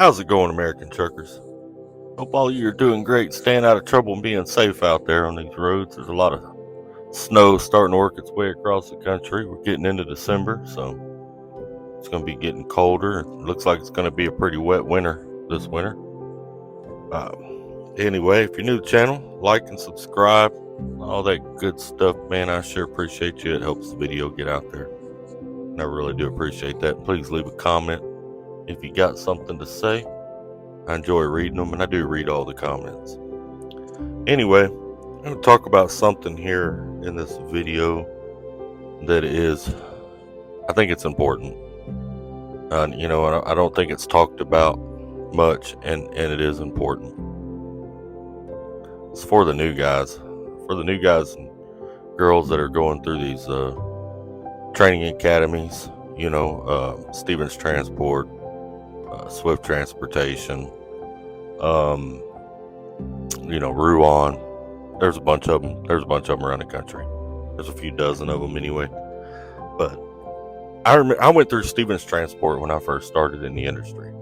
How's it going, American truckers? Hope all of you are doing great, staying out of trouble and being safe out there on these roads. There's a lot of snow starting to work its way across the country. We're getting into December, so it's going to be getting colder. It looks like it's going to be a pretty wet winter this winter. Anyway, if you're new to the channel, like and subscribe, all that good stuff, man. I sure appreciate you. It helps the video get out there, and I really do appreciate that. Please leave a comment if you got something to say. I enjoy reading them, and I do read all the comments. Anyway, I'm going to talk about something here in this video that is, I think it's important. I don't think it's talked about much, and it is important. It's for the new guys, and girls that are going through these training academies, Stevens Transport, Swift Transportation, Ruan. There's a bunch of them. There's a bunch of them around the country. There's a few dozen of them anyway. But I went through Stevens Transport when I first started in the industry,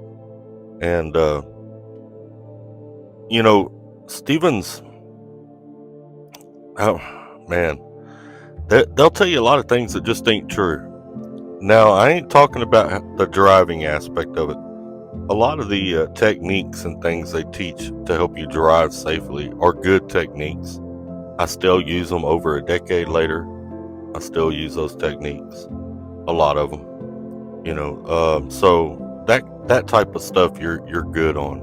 and Stevens. Oh man, they'll tell you a lot of things that just ain't true. Now, I ain't talking about the driving aspect of it. A lot of the techniques and things they teach to help you drive safely are good techniques. I still use them over a decade later. I still use those techniques, a lot of them. So that type of stuff you're good on.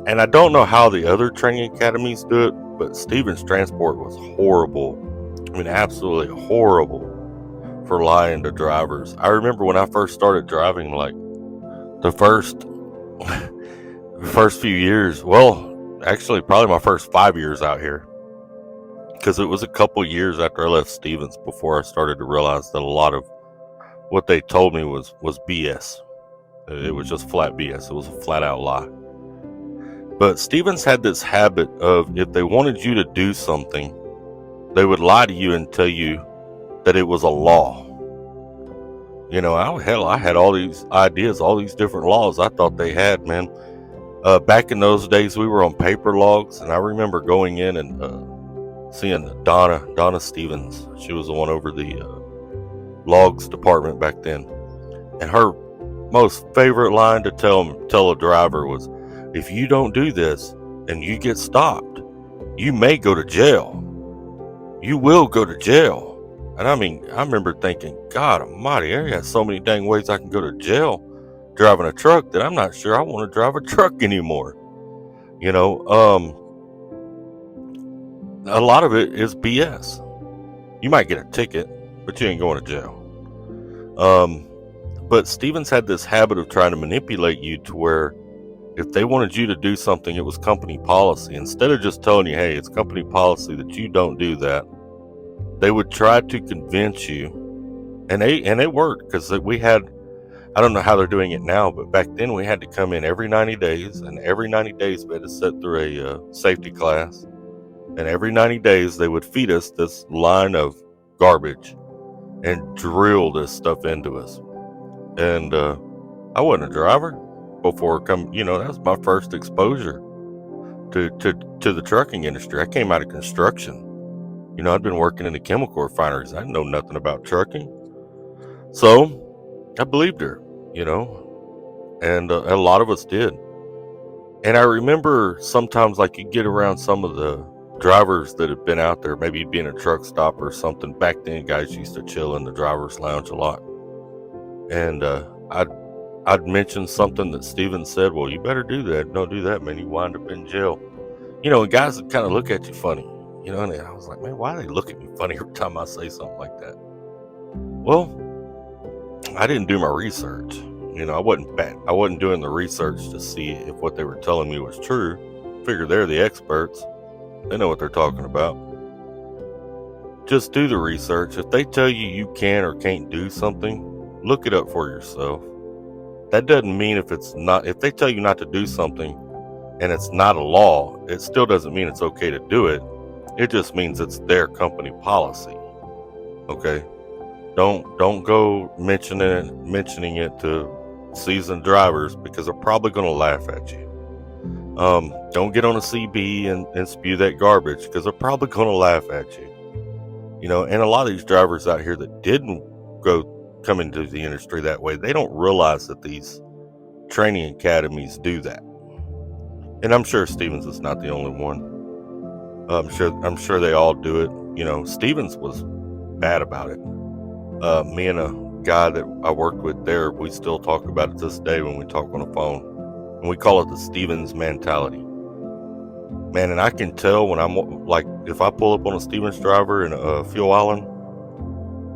And I don't know how the other training academies do it, but Stevens Transport was horrible. I mean, absolutely horrible for lying to drivers. I remember when I first started driving, like the first few years, well, actually probably my first 5 years out here, because it was a couple years after I left Stevens before I started to realize that a lot of what they told me was BS. It was just flat BS. It was a flat out lie. But Stevens had this habit of, if they wanted you to do something, they would lie to you and tell you that it was a law. I had all these ideas, all these different laws I thought they had, man. Back in those days, we were on paper logs, and I remember going in and seeing Donna Stevens. She was the one over the logs department back then. And her most favorite line to tell a driver was, if you don't do this and you get stopped, you may go to jail. You will go to jail. And I mean, I remember thinking, God almighty, I got so many dang ways I can go to jail driving a truck that I'm not sure I want to drive a truck anymore. A lot of it is BS. You might get a ticket, but you ain't going to jail. But Stevens had this habit of trying to manipulate you to where if they wanted you to do something, it was company policy. Instead of just telling you, hey, it's company policy that you don't do that, they would try to convince you, and it worked, because we had, I don't know how they're doing it now, but back then we had to come in every 90 days, and every 90 days we had to sit through a safety class, and every 90 days they would feed us this line of garbage and drill this stuff into us. And I wasn't a driver before that was my first exposure to the trucking industry. I came out of construction. I'd been working in the chemical refineries. I didn't know nothing about trucking. So I believed her, and a lot of us did. And I remember sometimes, like, you get around some of the drivers that have been out there, maybe you'd be in a truck stop or something. Back then, guys used to chill in the driver's lounge a lot. And I'd mention something that Steven said, well, you better do that. Don't do that, man. You wind up in jail. And guys would kind of look at you funny. And I was like, man, why do they look at me funny every time I say something like that? Well, I didn't do my research. I wasn't doing the research to see if what they were telling me was true. Figure they're the experts. They know what they're talking about. Just do the research. If they tell you you can or can't do something, look it up for yourself. That doesn't mean if they tell you not to do something and it's not a law, it still doesn't mean it's okay to do it. It just means it's their company policy. Okay? Don't go mentioning it to seasoned drivers because they're probably going to laugh at you. Don't get on a CB and spew that garbage because they're probably going to laugh at you. And a lot of these drivers out here that didn't come into the industry that way, they don't realize that these training academies do that. And I'm sure Stevens is not the only one. I'm sure they all do it. Stevens was bad about it. Me and a guy that I worked with there, we still talk about it this day when we talk on the phone. And we call it the Stevens mentality. Man, and I can tell when I'm like, if I pull up on a Stevens driver in a fuel island,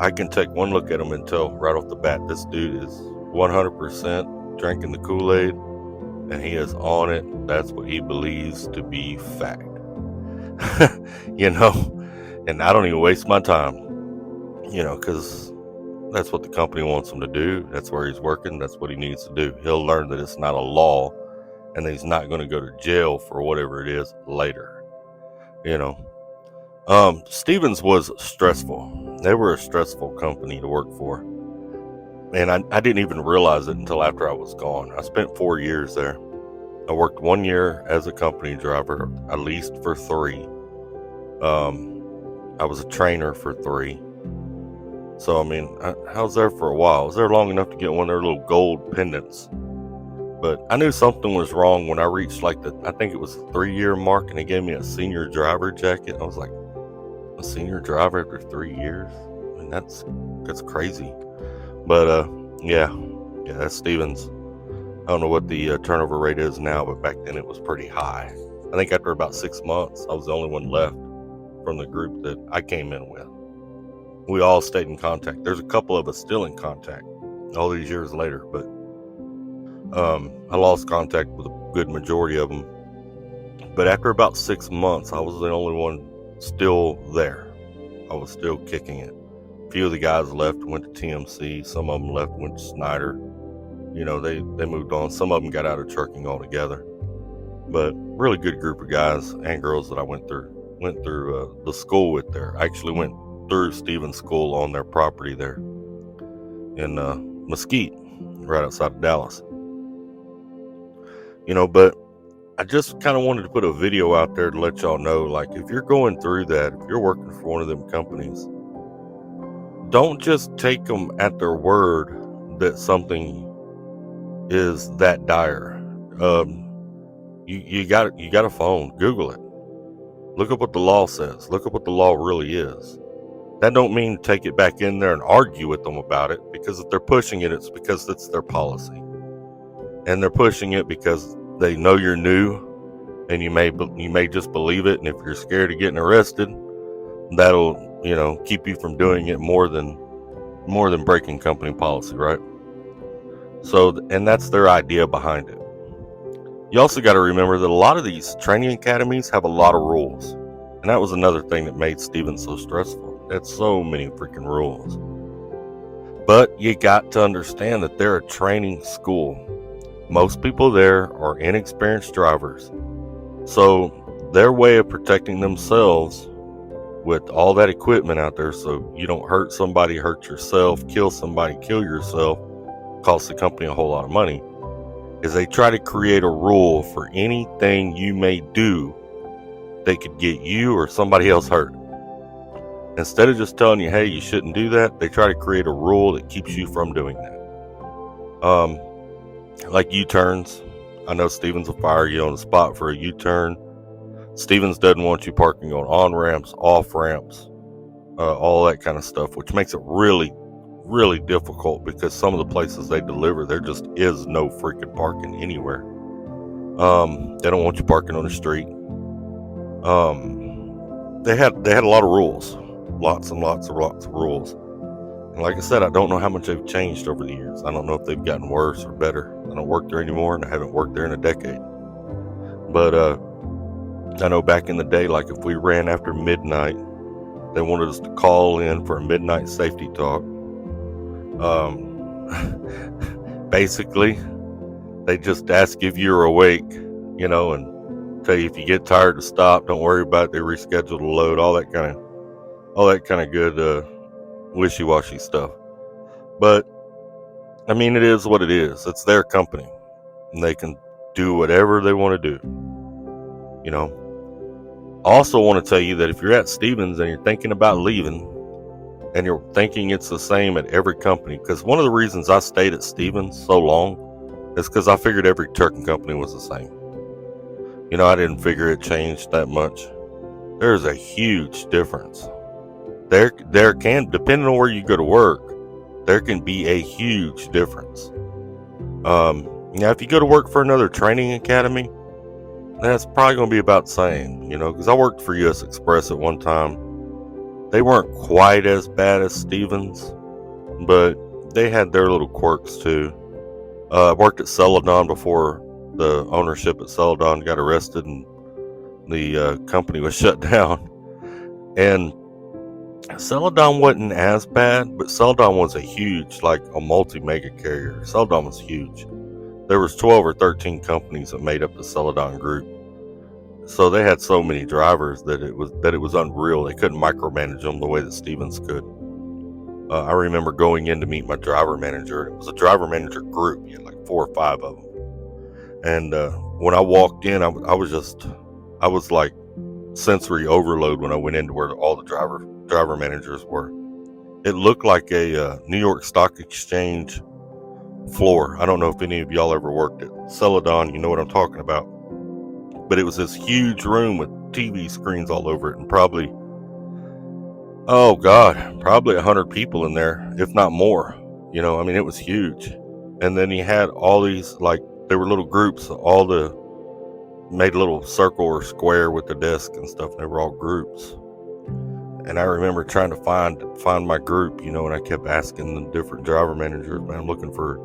I can take one look at him and tell right off the bat, this dude is 100% drinking the Kool-Aid and he is on it. That's what he believes to be fact. And I don't even waste my time, because that's what the company wants him to do. That's where he's working. That's what he needs to do. He'll learn that it's not a law and that he's not going to go to jail for whatever it is later. Stevens was stressful. They were a stressful company to work for. And I didn't even realize it until after I was gone. I spent 4 years there. I worked 1 year as a company driver, at least for 3. I was a trainer for 3. So, I was there for a while. I was there long enough to get one of their little gold pendants. But I knew something was wrong when I reached I think it was the 3-year mark, and they gave me a senior driver jacket. I was like, a senior driver after 3 years? That's crazy. But, yeah, that's Stevens. I don't know what the turnover rate is now, but back then it was pretty high. I think after about 6 months, I was the only one left from the group that I came in with. We all stayed in contact. There's a couple of us still in contact all these years later, but I lost contact with a good majority of them. But after about 6 months, I was the only one still there. I was still kicking it. A few of the guys left, went to TMC. Some of them left, went to Snyder. They moved on. Some of them got out of trucking altogether. But really good group of guys and girls that I went through the school with there. I actually went through Stevens School on their property there in Mesquite, right outside of Dallas. But I just kind of wanted to put a video out there to let y'all know, if you're going through that, if you're working for one of them companies, don't just take them at their word that something is that dire. You got a phone. Google it. Look up what the law says. Look up what the law really is. That don't mean take it back in there and argue with them about it, because if they're pushing it, it's because it's their policy. And they're pushing it because they know you're new and you may just believe it. And if you're scared of getting arrested, that'll, keep you from doing it more than breaking company policy, right? So, and that's their idea behind it. You also got to remember that a lot of these training academies have a lot of rules. And that was another thing that made Stevens so stressful. It had so many freaking rules. But you got to understand that they're a training school. Most people there are inexperienced drivers. So their way of protecting themselves with all that equipment out there so you don't hurt somebody, hurt yourself, kill somebody, kill yourself, cost the company a whole lot of money, is they try to create a rule for anything you may do that could get you or somebody else hurt. Instead of just telling you, hey, you shouldn't do that, they try to create a rule that keeps you from doing that. Like U-turns. I know Stevens will fire you on the spot for a U-turn. Stevens doesn't want you parking on on-ramps, off-ramps, all that kind of stuff, which makes it really, really difficult because some of the places they deliver, there just is no freaking parking anywhere. They don't want you parking on the street. They had a lot of rules, lots and lots of rules. And like I said, I don't know how much they've changed over the years. I don't know if they've gotten worse or better. I don't work there anymore, and I haven't worked there in a decade. But I know back in the day, like if we ran after midnight, they wanted us to call in for a midnight safety talk. Basically, they just ask if you're awake, and tell you if you get tired to stop. Don't worry about it. They reschedule the load. All that kind of good wishy-washy stuff. But I mean, it is what it is. It's their company, and they can do whatever they want to do. You know. I also want to tell you that if you're at Stevens and you're thinking about leaving, and you're thinking it's the same at every company, because one of the reasons I stayed at Stevens so long is because I figured every trucking company was the same. You know, I didn't figure it changed that much. There's a huge difference. There can, depending on where you go to work, there can be a huge difference. Now, if you go to work for another training academy, that's probably going to be about the same, you know, because I worked for U.S. Express at one time. They weren't quite as bad as Stevens, but they had their little quirks too. I worked at Celadon before the ownership at Celadon got arrested and the company was shut down. And Celadon wasn't as bad, but Celadon was a huge, like a multi-mega carrier. Celadon was huge. There was 12 or 13 companies that made up the Celadon group. So they had so many drivers that it was unreal. They couldn't micromanage them the way that Stevens could. I remember going in to meet my driver manager. It was a driver manager group. You had like 4 or 5 of them. And when I walked in, I was like sensory overload when I went into where all the driver managers were. It looked like a New York Stock Exchange floor. I don't know if any of y'all ever worked at Celadon. You know what I'm talking about. But it was this huge room with TV screens all over it, and probably 100 people in there, if not more. You know, I mean, it was huge. And then you had all these, like, they were little groups, made a little circle or square with the desk and stuff, and they were all groups. And I remember trying to find my group, you know, and I kept asking the different driver managers, man, I'm looking for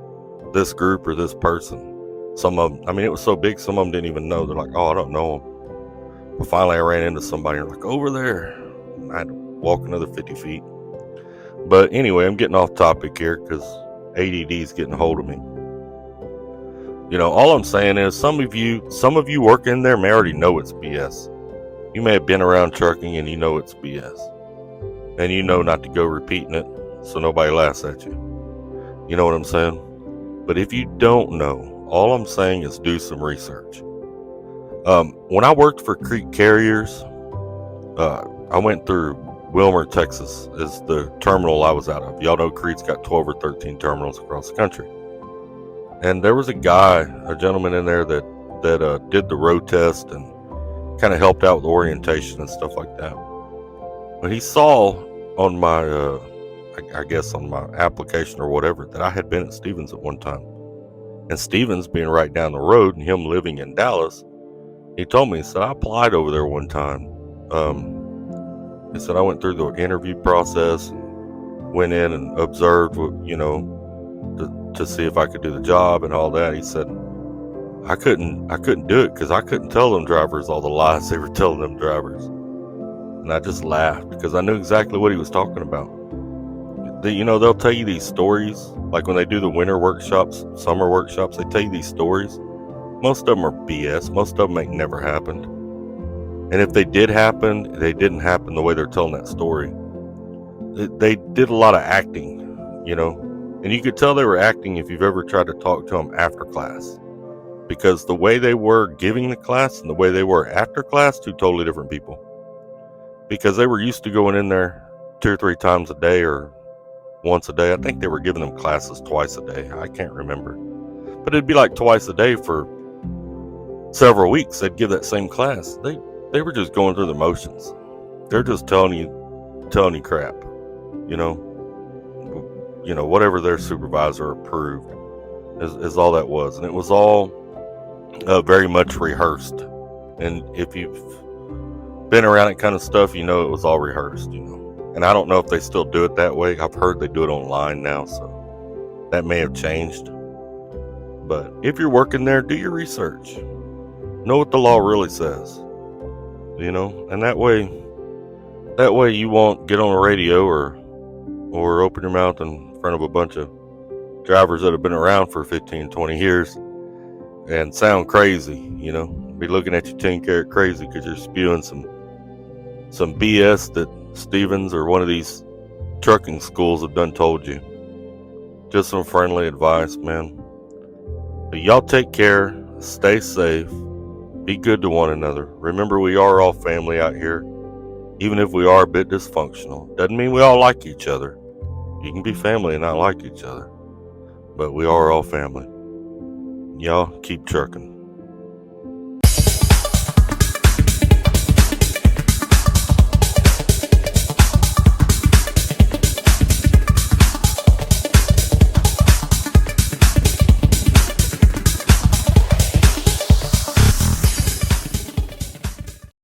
this group or this person. Some of them, I mean, it was so big, some of them didn't even know. They're like, oh, I don't know them. But finally I ran into somebody and like, over there. And I had to walk another 50 feet. But anyway, I'm getting off topic here because ADD is getting a hold of me. You know, all I'm saying is some of you work in there may already know it's BS. You may have been around trucking and you know it's BS. And you know not to go repeating it so nobody laughs at you. You know what I'm saying? But if you don't know, all I'm saying is do some research. When I worked for Creek Carriers, I went through Wilmer, Texas, is the terminal I was out of. Y'all know Creek's got 12 or 13 terminals across the country. And there was a gentleman in there that did the road test and kind of helped out with orientation and stuff like that. But he saw on my, I guess on my application or whatever, that I had been at Stevens at one time. And Stevens being right down the road and him living in Dallas, he told me, he said, I applied over there one time. He said, I went through the interview process, went in and observed, you know, to see if I could do the job and all that. He said, I couldn't do it because I couldn't tell them drivers all the lies they were telling them drivers. And I just laughed because I knew exactly what he was talking about. You know, they'll tell you these stories, like when they do the winter workshops, summer workshops, they tell you these stories. Most of them are BS. Most of them ain't never happened. And if they did happen, they didn't happen the way they're telling that story. They did a lot of acting, you know, and you could tell they were acting if you've ever tried to talk to them after class. Because the way they were giving the class and the way they were after class, 2 totally different people. Because they were used to going in there 2 or 3 times a day or once a day. I think they were giving them classes twice a day. I can't remember. But it'd be like twice a day for several weeks. They'd give that same class. They were just going through the motions. They're just telling you crap. You know, whatever their supervisor approved is all that was. And it was all very much rehearsed. And if you've been around that kind of stuff, you know it was all rehearsed, you know. And I don't know if they still do it that way. I've heard they do it online now, so that may have changed. But if you're working there, do your research. Know what the law really says. You know, and that way you won't get on the radio or open your mouth in front of a bunch of drivers that have been around for 15, 20 years and sound crazy, you know. Be looking at you 10-carat crazy because you're spewing some BS that Stevens or one of these trucking schools have done told you. Just some friendly advice, man. But y'all take care, stay safe, be good to one another. Remember, we are all family out here. Even if we are a bit dysfunctional, doesn't mean we all like each other. You can be family and not like each other, but we are all family. Y'all keep trucking.